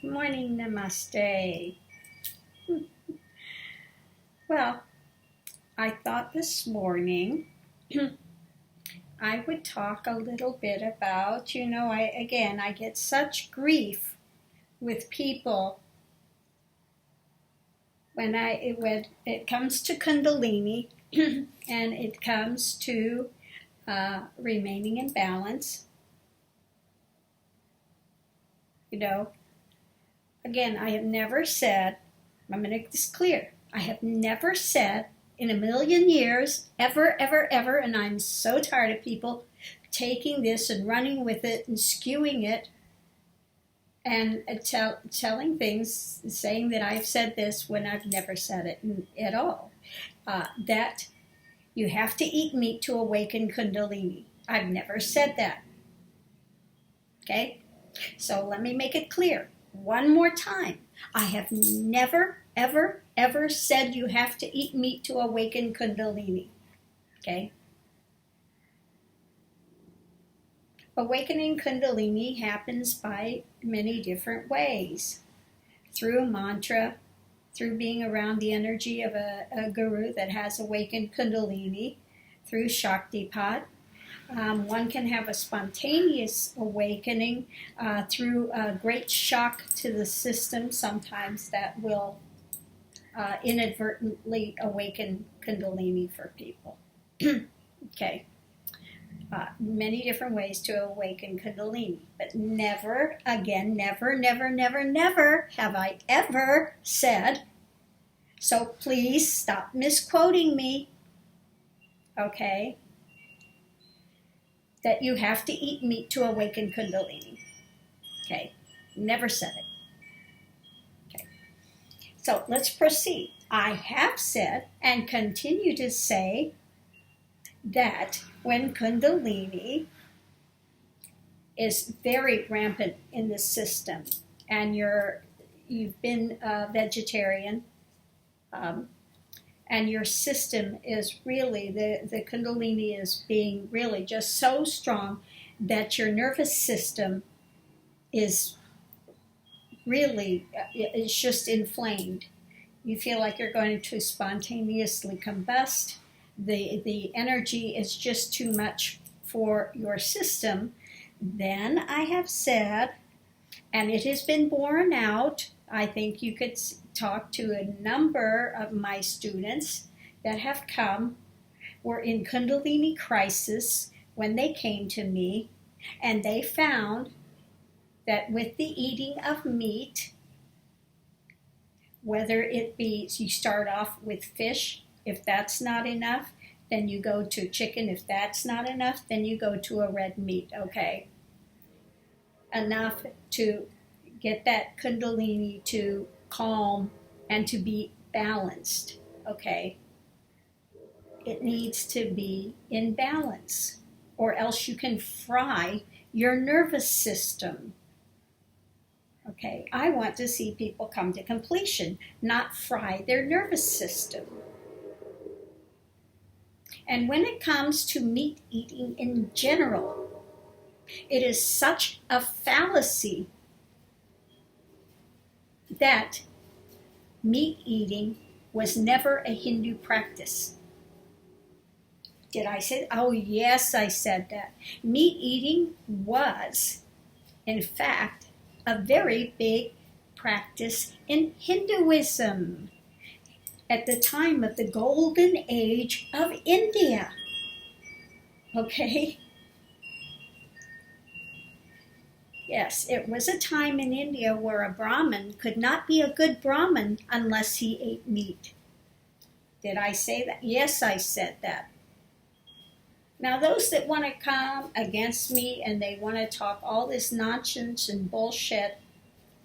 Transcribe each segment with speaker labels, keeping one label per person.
Speaker 1: Morning, namaste. Well, I thought this morning I would talk a little bit about, I get such grief with people when it comes to Kundalini and it comes to remaining in balance. Again, I have never said, I'm going to make this clear, I have never said in a million years, ever, and I'm so tired of people taking this and running with it and skewing it and telling things, saying that I've said this when I've never said it at all. That you have to eat meat to awaken Kundalini. I've never said that. Okay? So let me make it clear one more time. I have never, ever said you have to eat meat to awaken Kundalini. Okay? Awakening Kundalini happens by many different ways. Through mantra, through being around the energy of a guru that has awakened Kundalini, through Shaktipat. One can have a spontaneous awakening through a great shock to the system. Sometimes that will inadvertently awaken Kundalini for people. Okay. Many different ways to awaken Kundalini. But never, again, never have I ever said, so please stop misquoting me, okay, that you have to eat meat to awaken Kundalini. Okay, never said it. Okay, so let's proceed. I have said and continue to say that when Kundalini is very rampant in the system and you've been a vegetarian and your system is really, the Kundalini is being really just so strong that your nervous system is really, it's just inflamed. You feel like you're going to spontaneously combust. The energy is just too much for your system. Then I have said, and it has been borne out, I think you could talk to a number of my students that have come, were in Kundalini crisis when they came to me, and they found that with the eating of meat, whether it be, you start off with fish, if that's not enough, then you go to chicken. If that's not enough, then you go to a red meat, okay? Enough to get that Kundalini to calm and to be balanced, okay? It needs to be in balance, or else you can fry your nervous system. Okay, I want to see people come to completion, not fry their nervous system. And when it comes to meat eating in general, it is such a fallacy that meat eating was never a Hindu practice. Did I say that? Oh, yes, I said that. Meat eating was, in fact, a very big practice in Hinduism at the time of the golden age of India. Okay? Yes, it was a time in India where a Brahmin could not be a good Brahmin unless he ate meat. Did I say that? Yes, I said that. Now, those that want to come against me and they want to talk all this nonsense and bullshit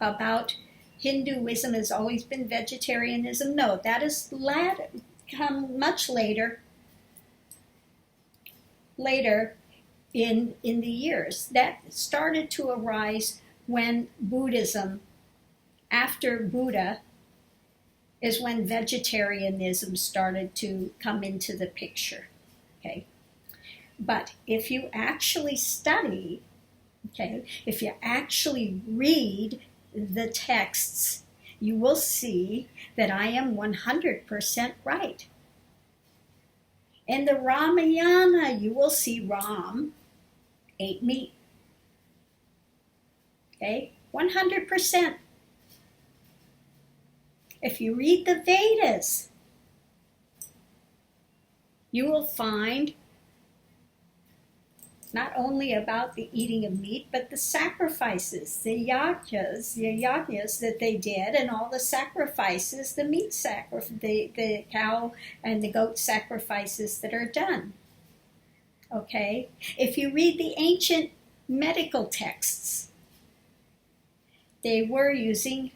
Speaker 1: about Hinduism has always been vegetarianism, no, that has come much later in the years. That started to arise when Buddhism, after Buddha, is when vegetarianism started to come into the picture. Okay. But if you actually study, okay, if you actually read the texts, you will see that I am 100% right. In the Ramayana, you will see Ram ate meat. Okay? 100%. If you read the Vedas, you will find not only about the eating of meat, but the sacrifices, the yajnas that they did, and all the sacrifices, the meat sacrifice, the cow and the goat sacrifices that are done. Okay? If you read the ancient medical texts, they were using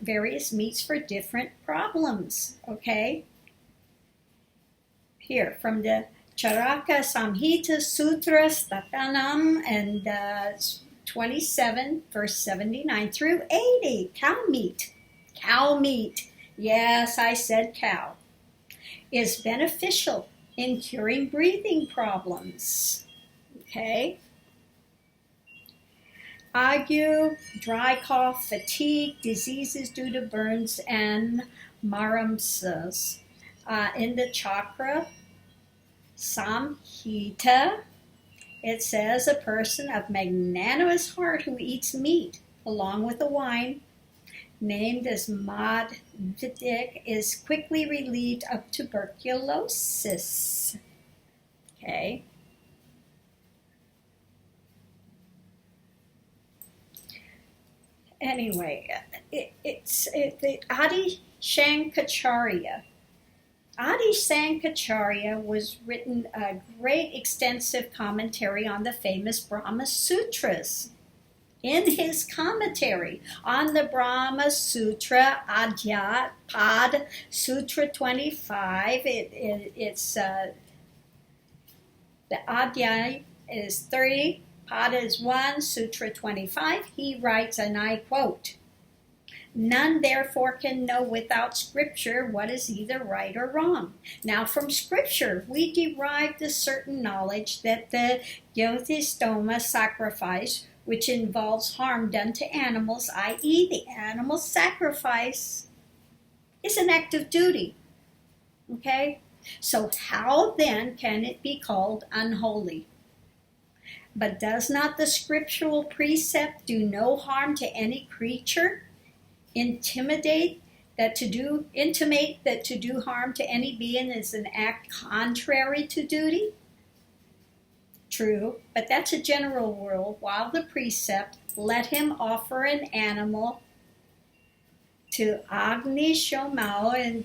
Speaker 1: various meats for different problems. Okay? Here, from the Charaka Samhita Sutra Statanam and 27, verse 79 through 80. Cow meat. Cow meat. Yes, I said cow. Is beneficial in curing breathing problems. Okay? Ague, dry cough, fatigue, diseases due to burns, and maramsas. In the chakra Samhita, it says a person of magnanimous heart who eats meat along with the wine, named as Madhvidik, is quickly relieved of tuberculosis. Okay. Anyway, it's the Adi Shankacharya. Adi Shankacharya was written a great extensive commentary on the famous Brahma Sutras. In his commentary on the Brahma Sutra, Adhyat Pad Sutra 25, it's the Adhyay is 30, Pada is 1, Sutra 25. He writes, and I quote, "None therefore can know without Scripture what is either right or wrong." Now from Scripture we derive the certain knowledge that the Yotistoma sacrifice, which involves harm done to animals, i.e. the animal sacrifice, is an act of duty. Okay? So how then can it be called unholy? But does not the scriptural precept do no harm to any creature? Intimate that to do harm to any being is an act contrary to duty? True, but that's a general rule, while the precept, let him offer an animal to Agni Shomao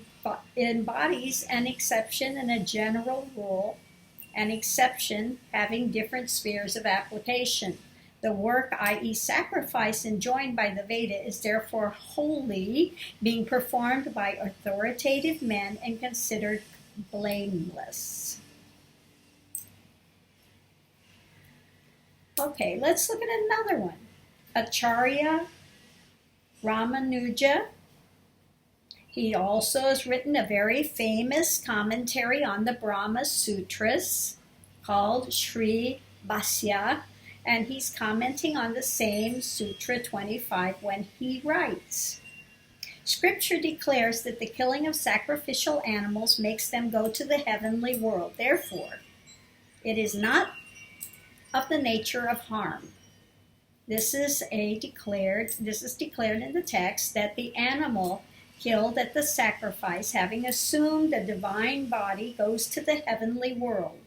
Speaker 1: embodies an exception and a general rule, an exception having different spheres of application. The work, i.e. sacrifice, enjoined by the Veda is therefore holy, being performed by authoritative men and considered blameless. Okay, let's look at another one. Acharya Ramanuja. He also has written a very famous commentary on the Brahma Sutras called Sri Bhasya, and he's commenting on the same Sutra 25 when he writes, "Scripture declares that the killing of sacrificial animals makes them go to the heavenly world. Therefore, it is not of the nature of harm. This is declared in the text that the animal killed at the sacrifice, having assumed a divine body, goes to the heavenly world.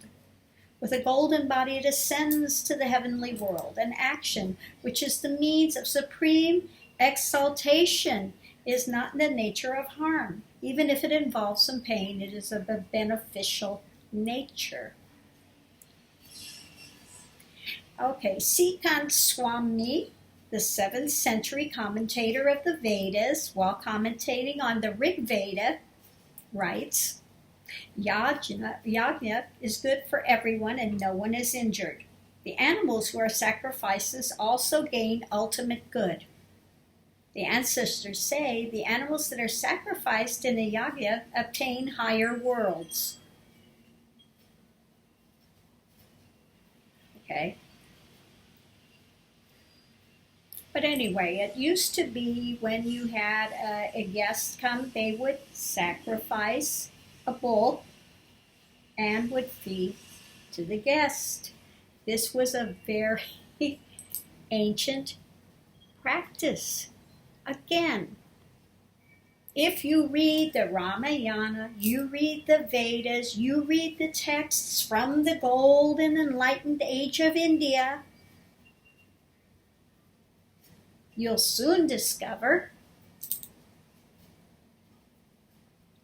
Speaker 1: With a golden body, it ascends to the heavenly world. An action which is the means of supreme exaltation is not in the nature of harm. Even if it involves some pain, it is of a beneficial nature." Okay, Sikant Swami, the 7th century commentator of the Vedas, while commentating on the Rig Veda, writes, Yajna is good for everyone and no one is injured. The animals who are sacrifices also gain ultimate good. The ancestors say the animals that are sacrificed in a yajna obtain higher worlds. Okay. But anyway, it used to be when you had a guest come, they would sacrifice a bull and would feed to the guest. This was a very ancient practice. Again, if you read the Ramayana, you read the Vedas, you read the texts from the golden enlightened age of India, you'll soon discover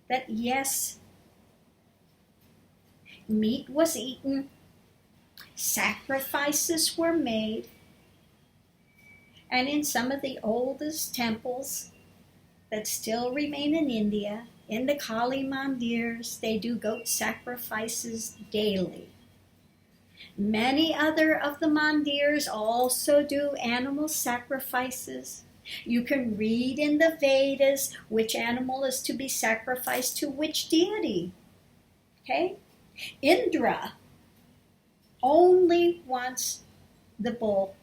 Speaker 1: that yes, meat was eaten, sacrifices were made, and in some of the oldest temples that still remain in India, in the Kali Mandirs, they do goat sacrifices daily. Many other of the mandirs also do animal sacrifices. You can read in the Vedas which animal is to be sacrificed to which deity. Okay? Indra only wants the bull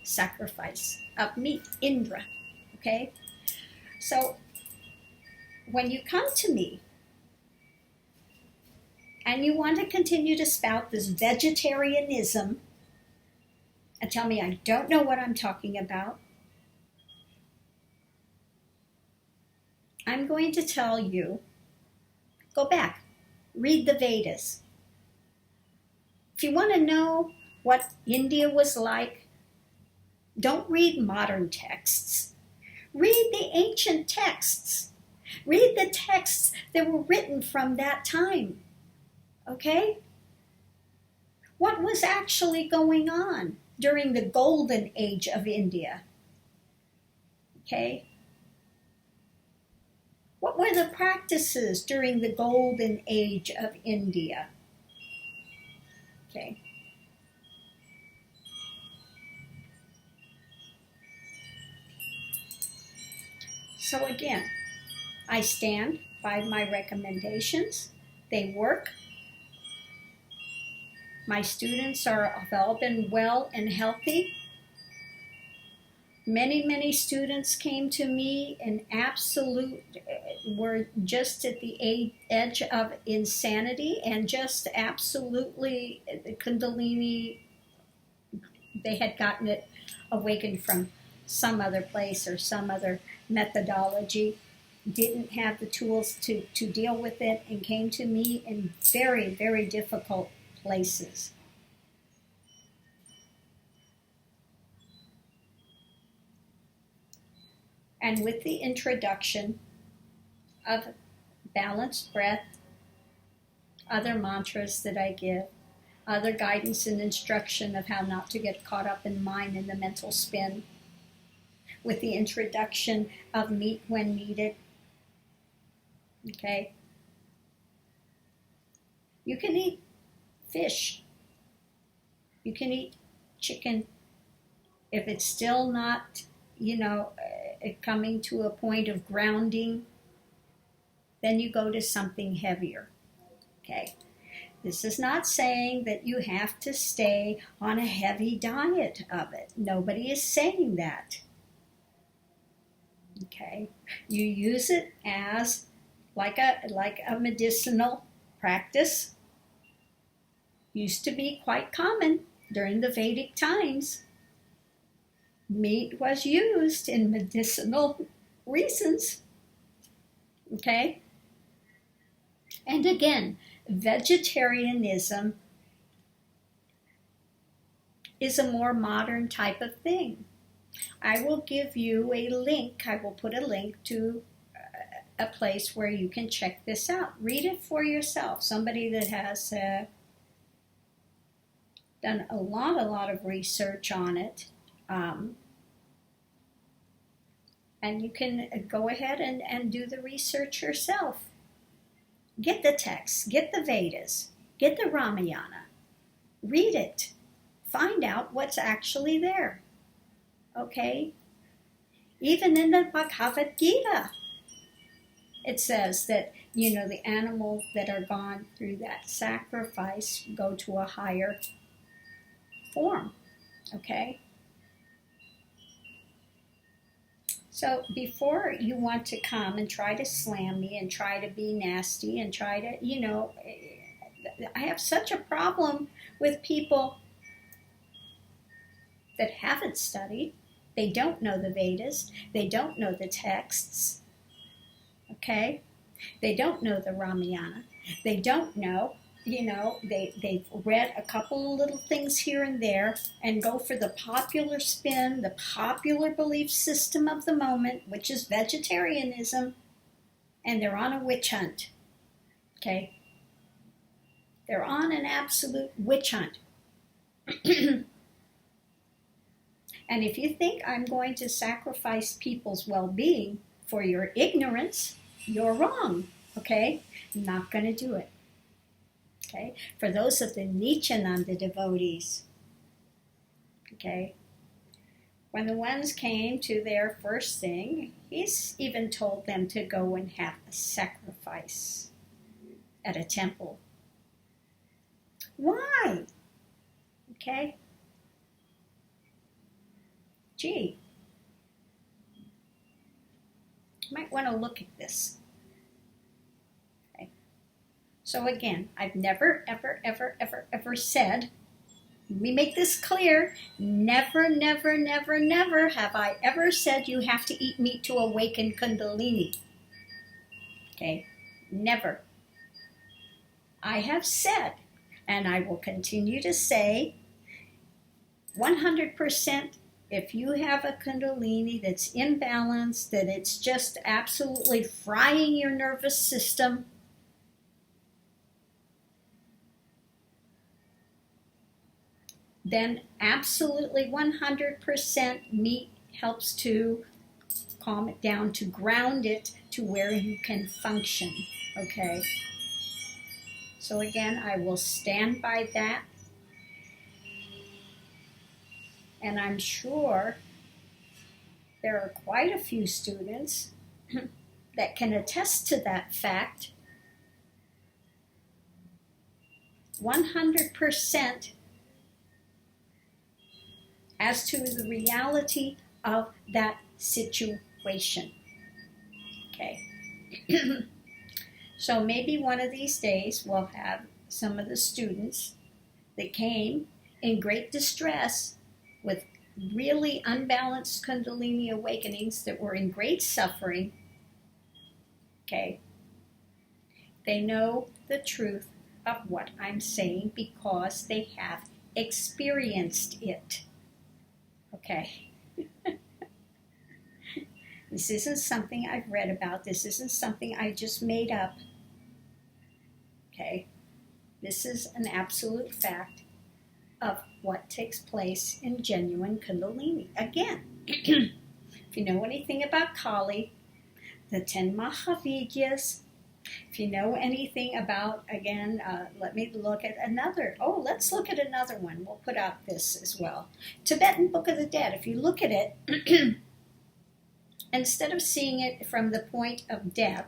Speaker 1: sacrifice of meat. Indra. Okay? So when you come to me and you want to continue to spout this vegetarianism and tell me I don't know what I'm talking about, I'm going to tell you, go back, read the Vedas. If you want to know what India was like, don't read modern texts. Read the ancient texts. Read the texts that were written from that time. Okay? What was actually going on during the golden age of India? Okay? What were the practices during the golden age of India? Okay. So again, I stand by my recommendations. They work. My students have all been well and healthy. Many students came to me and were just at the edge of insanity and just absolutely, the Kundalini, they had gotten it awakened from some other place or some other methodology, didn't have the tools to deal with it, and came to me in very difficult places. And with the introduction of balanced breath, other mantras that I give, other guidance and instruction of how not to get caught up in mind in the mental spin, with the introduction of meat when needed, okay? You can eat fish. You can eat chicken. If it's still not, coming to a point of grounding, then you go to something heavier, okay? This is not saying that you have to stay on a heavy diet of it. Nobody is saying that, okay? You use it as like a medicinal practice. Used to be quite common during the Vedic times. Meat was used in medicinal reasons, okay? And again, vegetarianism is a more modern type of thing. I will give you a link. I will put a link to a place where you can check this out. Read it for yourself. Somebody that has done a lot of research on it. And you can go ahead and do the research yourself. Get the texts, get the Vedas, get the Ramayana, read it, find out what's actually there, okay? Even in the Bhagavad Gita, it says that, the animals that are gone through that sacrifice go to a higher form, okay? So before you want to come and try to slam me and try to be nasty and try to, I have such a problem with people that haven't studied. They don't know the Vedas. They don't know the texts. Okay? They don't know the Ramayana. They don't know, they've read a couple of little things here and there and go for the popular spin, the popular belief system of the moment, which is vegetarianism, and they're on a witch hunt. Okay? They're on an absolute witch hunt. And if you think I'm going to sacrifice people's well-being for your ignorance, you're wrong, okay? I'm not going to do it, okay? For those of the Nityananda devotees, okay? When the ones came to their first thing, he's even told them to go and have a sacrifice at a temple. Why? Okay? Gee, you might want to look at this. Okay. So again, I've never, ever, ever, ever, ever said, let me make this clear, never, never, never, never have I ever said you have to eat meat to awaken Kundalini. Okay? Never. I have said, and I will continue to say, 100%. If you have a Kundalini that's imbalanced, that it's just absolutely frying your nervous system, then absolutely 100% meat helps to calm it down, to ground it to where you can function, okay? So again, I will stand by that. And I'm sure there are quite a few students that can attest to that fact. 100% as to the reality of that situation. Okay. So maybe one of these days we'll have some of the students that came in great distress with really unbalanced Kundalini awakenings that were in great suffering. Okay. They know the truth of what I'm saying because they have experienced it. Okay. This isn't something I've read about. This isn't something I just made up. Okay. This is an absolute fact of what takes place in genuine Kundalini. Again, if you know anything about Kali, the 10 Mahavidyas, if you know anything about, again, let me look at another. Oh, let's look at another one. We'll put out this as well. Tibetan Book of the Dead. If you look at it, instead of seeing it from the point of death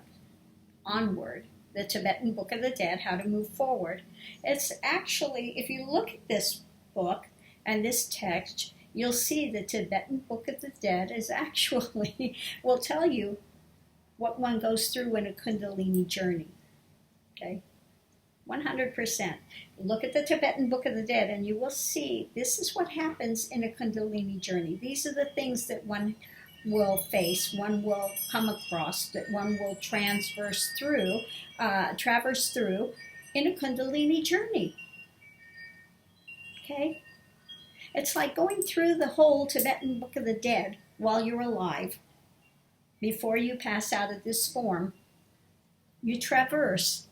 Speaker 1: onward, the Tibetan Book of the Dead, How to Move Forward, it's actually, if you look at this book and this text, you'll see the Tibetan Book of the Dead is actually, will tell you what one goes through in a Kundalini journey. Okay? 100%. Look at the Tibetan Book of the Dead and you will see this is what happens in a Kundalini journey. These are the things that one will face, one will come across, that one will traverse through in a Kundalini journey. Okay? It's like going through the whole Tibetan Book of the Dead while you're alive. Before you pass out of this form, you traverse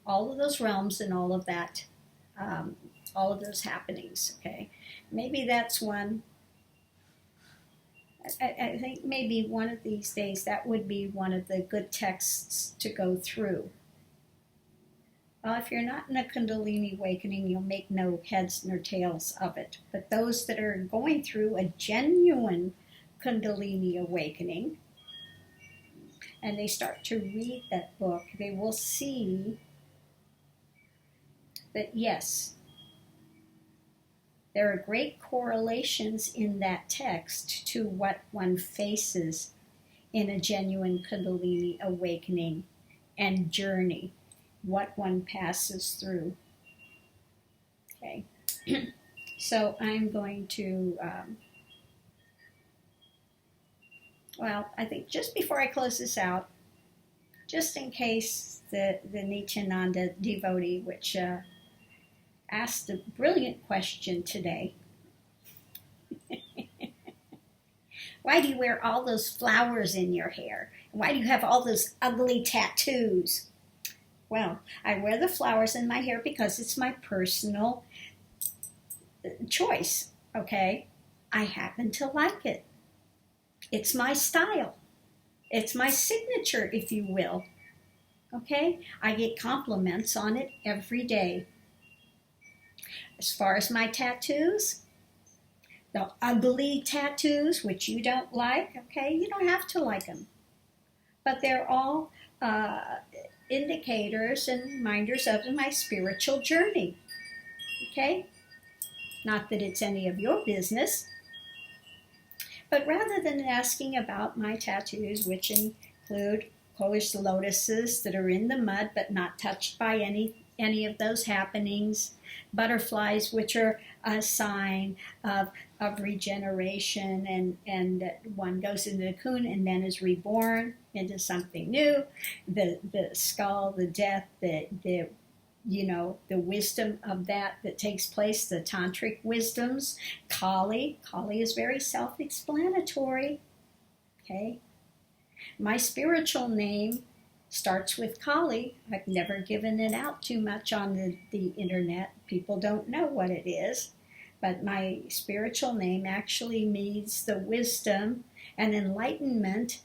Speaker 1: all of those realms and all of that, all of those happenings, okay? Maybe that's one. I think maybe one of these days that would be one of the good texts to go through. Well, if you're not in a Kundalini awakening, you'll make no heads nor tails of it. But those that are going through a genuine Kundalini awakening, and they start to read that book, they will see that, yes, there are great correlations in that text to what one faces in a genuine Kundalini awakening and journey, what one passes through. Okay, so I'm going to, well, I think just before I close this out, just in case the Nityananda devotee, which asked a brilliant question today, why do you wear all those flowers in your hair? Why do you have all those ugly tattoos? Well, I wear the flowers in my hair because it's my personal choice, okay? I happen to like it. It's my style. It's my signature, if you will, okay? I get compliments on it every day. As far as my tattoos, the ugly tattoos, which you don't like, okay, you don't have to like them. But they're all indicators and reminders of my spiritual journey, okay? Not that it's any of your business. But rather than asking about my tattoos, which include Polish lotuses that are in the mud but not touched by any of those happenings, butterflies, which are a sign of regeneration, and that one goes into the cocoon and then is reborn into something new, the skull, the death, the wisdom of that takes place, the tantric wisdoms. Kali is very self-explanatory, okay? My spiritual name starts with Kali. I've never given it out too much on the internet. People don't know what it is. But my spiritual name actually means the wisdom and enlightenment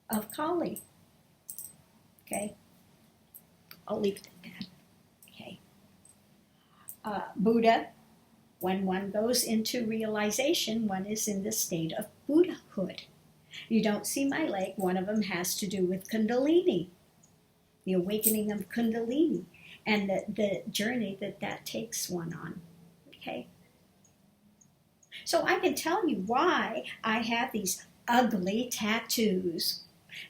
Speaker 1: of Kali. Okay? I'll leave it at that. Okay. Buddha, when one goes into realization, one is in the state of Buddhahood. You don't see my leg. One of them has to do with Kundalini, the awakening of Kundalini, and the journey that takes one on. Okay? So I can tell you why I have these ugly tattoos.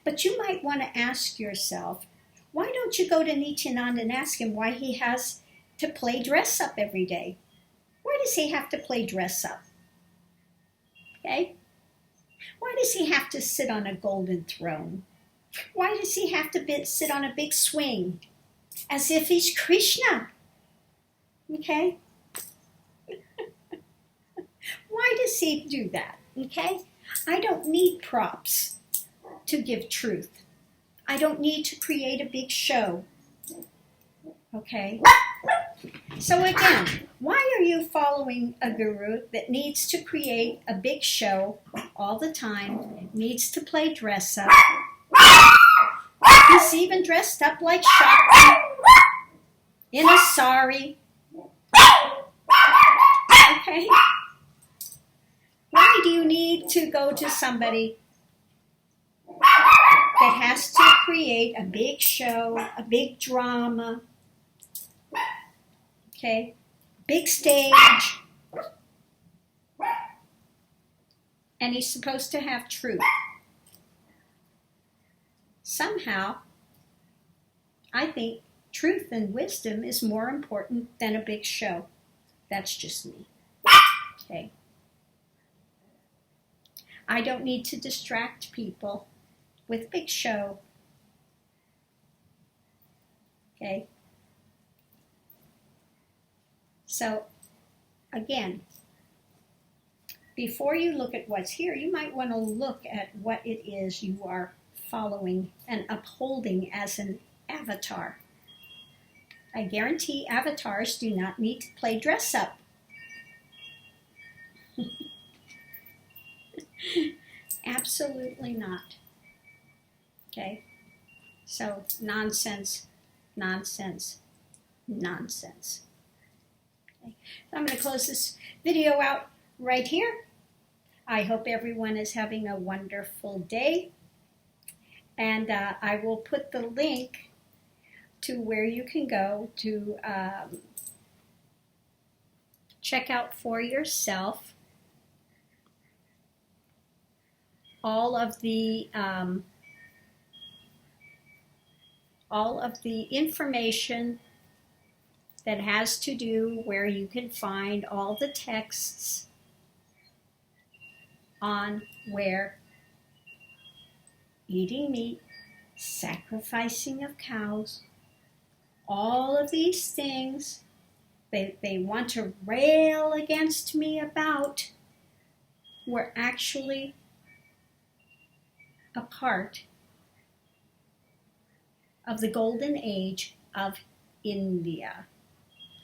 Speaker 1: But you might want to ask yourself, why don't you go to Nityananda and ask him why he has to play dress up every day? Why does he have to play dress up? Okay? Why does he have to sit on a golden throne? Why does he have to sit on a big swing? As if he's Krishna. Okay? Why does he do that? Okay? I don't need props to give truth. I don't need to create a big show. Okay? So again, why are you following a guru that needs to create a big show all the time, needs to play dress up? He's even dressed up like Shakti in a sari. Okay? Why do you need to go to somebody that has to create a big show, a big drama, okay, big stage, and he's supposed to have truth? Somehow, I think truth and wisdom is more important than a big show. That's just me. Okay. I don't need to distract people with big show. Okay? So, again, before you look at what's here, you might want to look at what it is you are following and upholding as an avatar. I guarantee avatars do not need to play dress up. Absolutely not. Okay? So, nonsense, nonsense, nonsense. Okay. So I'm going to close this video out right here. I hope everyone is having a wonderful day. And I will put the link to where you can go to check out for yourself all of the information that has to do where you can find all the texts on where eating meat, sacrificing of cows, all of these things they want to rail against me about were actually a part of the golden age of India.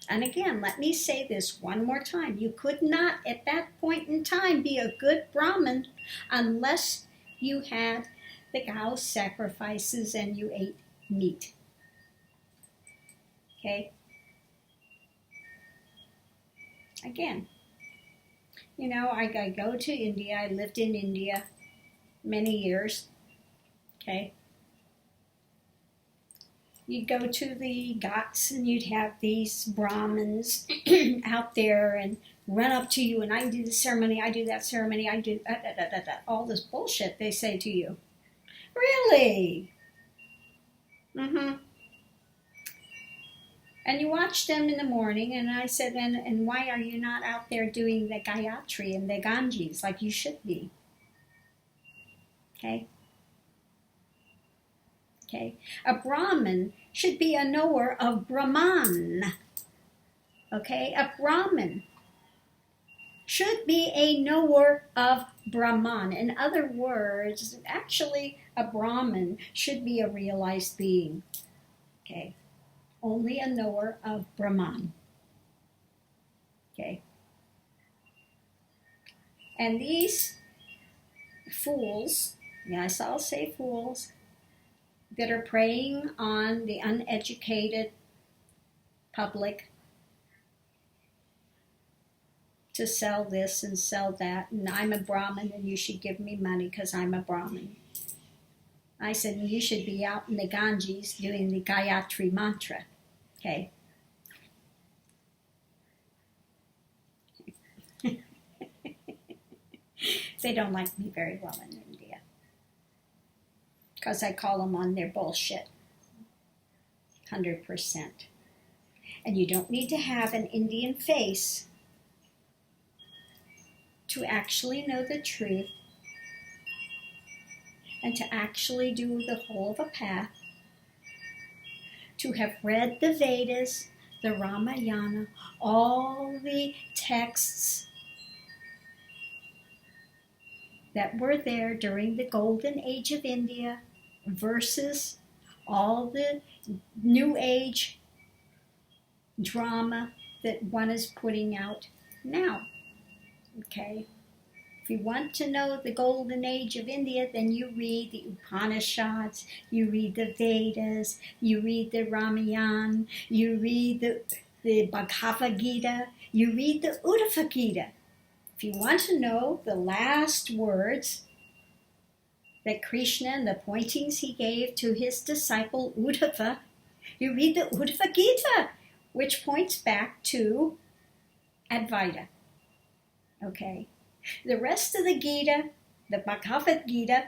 Speaker 1: And again, let me say this one more time. You could not, at that point in time, be a good Brahmin unless you had the cow sacrifices and you ate meat. Okay? Again, you know, I go to India. I lived in India many years. Okay? You'd go to the ghats and you'd have these Brahmins out there and run up to you and I do this ceremony, I do that ceremony, I do all this bullshit they say to you. Really? Mm-hmm. And you watch them in the morning and I said, and why are you not out there doing the Gayatri and the Ganges like you should be? Okay? Okay, a Brahmin should be a knower of Brahman. Okay, a Brahmin should be a knower of Brahman. In other words, actually, a Brahmin should be a realized being. Okay, only a knower of Brahman. Okay, and these fools, yes, I'll say fools, that are preying on the uneducated public to sell this and sell that, and I'm a Brahmin and you should give me money because I'm a Brahmin. I said, you should be out in the Ganges doing the Gayatri mantra, okay? They don't like me very well in India because I call them on their bullshit, 100%. And you don't need to have an Indian face to actually know the truth and to actually do the whole of a path, to have read the Vedas, the Ramayana, all the texts that were there during the golden age of India versus all the new age drama that one is putting out now. Okay? If you want to know the golden age of India, then you read the Upanishads, you read the Vedas, you read the Ramayana, you read the Bhagavad Gita, you read the Uddhava Gita. If you want to know the last words that Krishna and the pointings he gave to his disciple Uddhava, you read the Uddhava Gita, which points back to Advaita. Okay? The rest of the Gita, the Bhagavad Gita,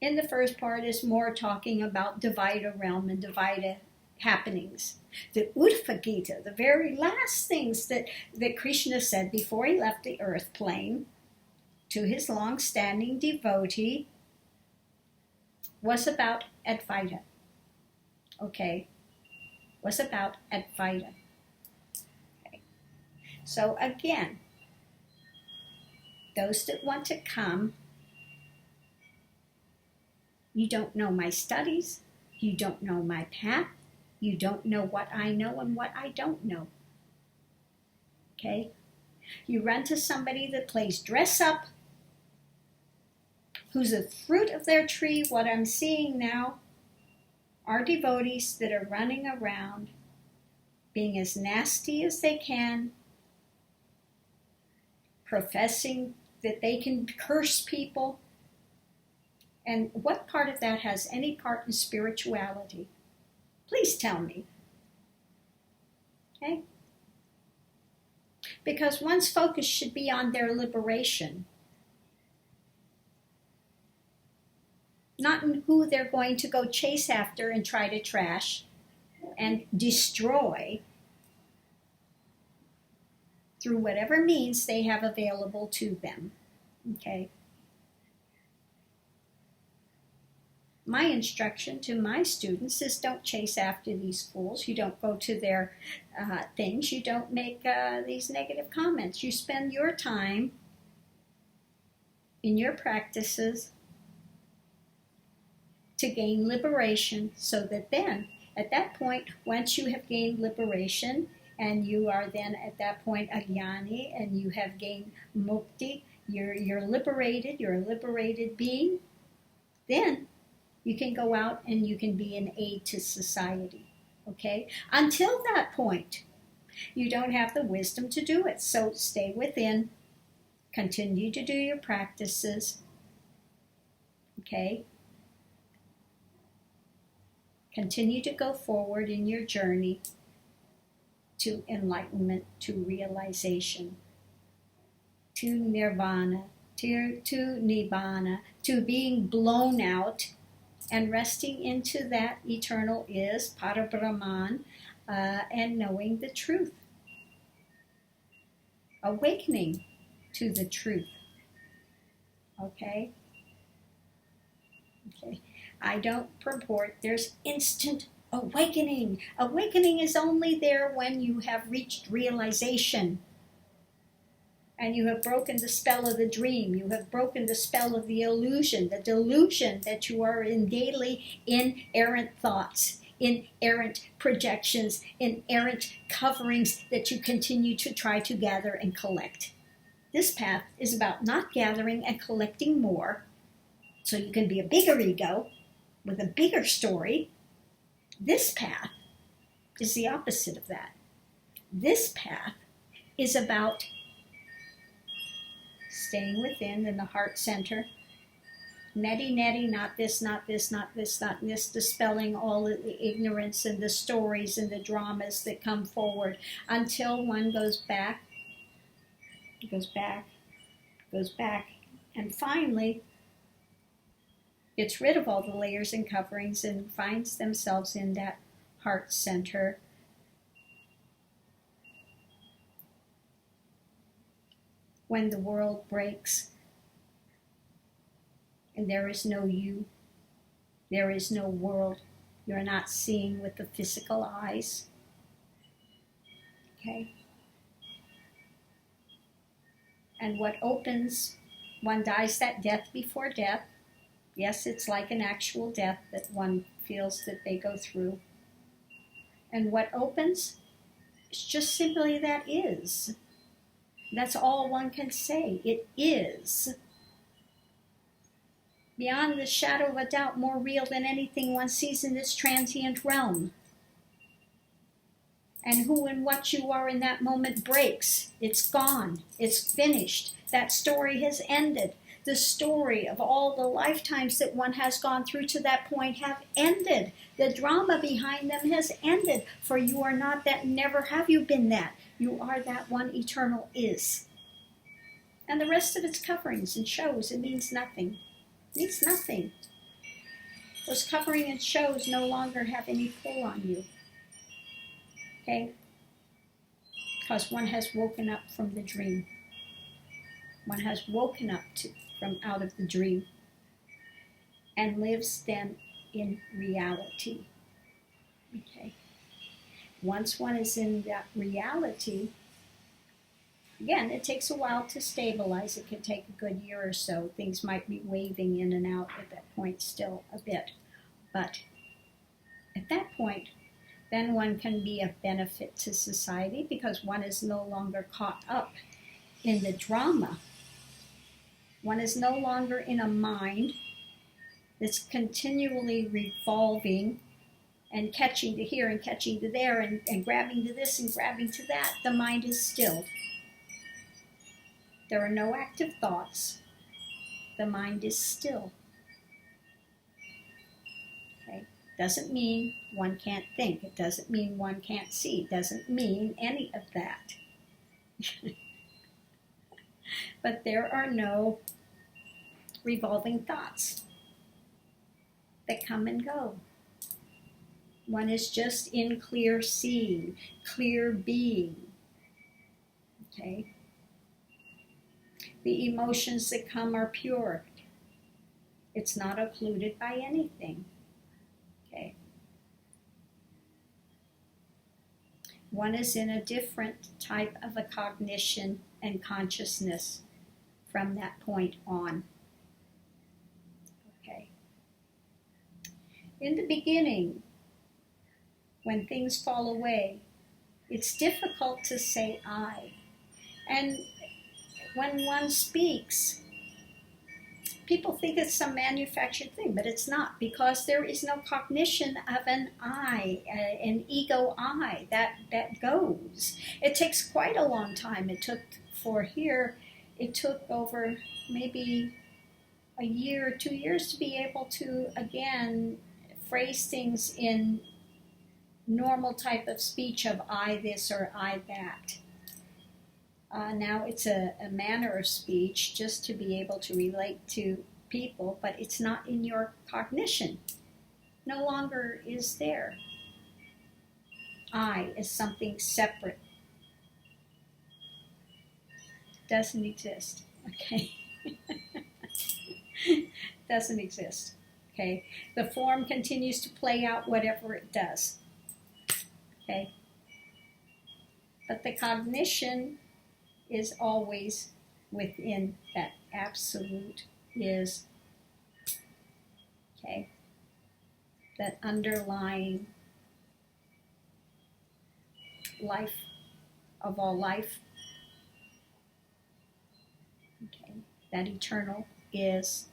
Speaker 1: in the first part is more talking about Dvaita realm and Dvaita happenings. The Uddhava Gita, the very last things that Krishna said before he left the earth plane to his long-standing devotee, was about Advaita. Okay? Was about Advaita. Okay. So again, those that want to come, you don't know my studies, you don't know my path, you don't know what I know and what I don't know. Okay? You run to somebody that plays dress up, who's the fruit of their tree. What I'm seeing now are devotees that are running around being as nasty as they can, professing that they can curse people. And what part of that has any part in spirituality? Please tell me. Okay? Because one's focus should be on their liberation. not in who they're going to go chase after and try to trash and destroy through whatever means they have available to them. Okay? My instruction to my students is don't chase after these fools. You don't go to their things. You don't make these negative comments. You spend your time in your practices to gain liberation, so that then, at that point, once you have gained liberation, and you are then at that point a jnani, and you have gained mukti, you're liberated, you're a liberated being, then you can go out and you can be an aid to society, okay? Until that point, you don't have the wisdom to do it. So stay within, continue to do your practices, okay? Continue to go forward in your journey to enlightenment, to realization, to nirvana, to nibbana, to being blown out and resting into that eternal is, Parabrahman, and knowing the truth. Awakening to the truth. Okay? Okay. I don't purport there's instant awakening. Awakening is only there when you have reached realization. And you have broken the spell of the dream. You have broken the spell of the illusion, the delusion that you are in daily inerrant thoughts, inerrant projections, inerrant coverings that you continue to try to gather and collect. This path is about not gathering and collecting more, so you can be a bigger ego with a bigger story. This path is the opposite of that. This path is about staying within in the heart center, neti, not this, not this, not this, not this, dispelling all of the ignorance and the stories and the dramas that come forward until one goes back, and finally gets rid of all the layers and coverings and finds themselves in that heart center. When the world breaks and there is no you, there is no world, you're not seeing with the physical eyes. Okay? And what opens, one dies that death before death. Yes, it's like an actual death that one feels that they go through. And what opens is just simply that is. That's all one can say. It is. Beyond the shadow of a doubt, more real than anything one sees in this transient realm. And who and what you are in that moment breaks. It's gone. It's finished. That story has ended. The story of all the lifetimes that one has gone through to that point have ended. The drama behind them has ended. For you are not that, never have you been that. You are that one eternal is. And the rest of its coverings and shows, it means nothing. It means nothing. Those covering and shows no longer have any pull on you. Okay? Because one has woken up from the dream. One has woken up from out of the dream and lives then in reality. Okay? Once one is in that reality, again, it takes a while to stabilize. It can take a good year or so. Things might be waving in and out at that point still a bit. But at that point, then one can be of benefit to society because one is no longer caught up in the drama. One is no longer in a mind that's continually revolving and catching to here and catching to there and grabbing to this and grabbing to that. The mind is stilled. There are no active thoughts. The mind is still. Okay? Doesn't mean one can't think. It doesn't mean one can't see. It doesn't mean any of that. But there are no revolving thoughts. that come and go. One is just in clear seeing, clear being. Okay? The emotions that come are pure. It's not occluded by anything. Okay? One is in a different type of a cognition and consciousness from that point on. Okay? In the beginning, when things fall away, it's difficult to say I. And when one speaks, people think it's some manufactured thing, but it's not, because there is no cognition of an I, an ego I that goes. It takes quite a long time. It took over maybe a year or 2 years to be able to, again, phrase things in normal type of speech of I this or I that. Now it's a manner of speech just to be able to relate to people, but it's not in your cognition. No longer is there. I is something separate. Doesn't exist. Okay? Doesn't exist. Okay? The form continues to play out whatever it does. Okay? But the cognition is always within that absolute is. Okay? That underlying life of all life. Okay? That eternal is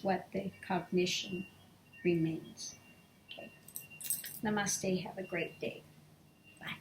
Speaker 1: what the cognition remains. Okay. Namaste. Have a great day. Bye.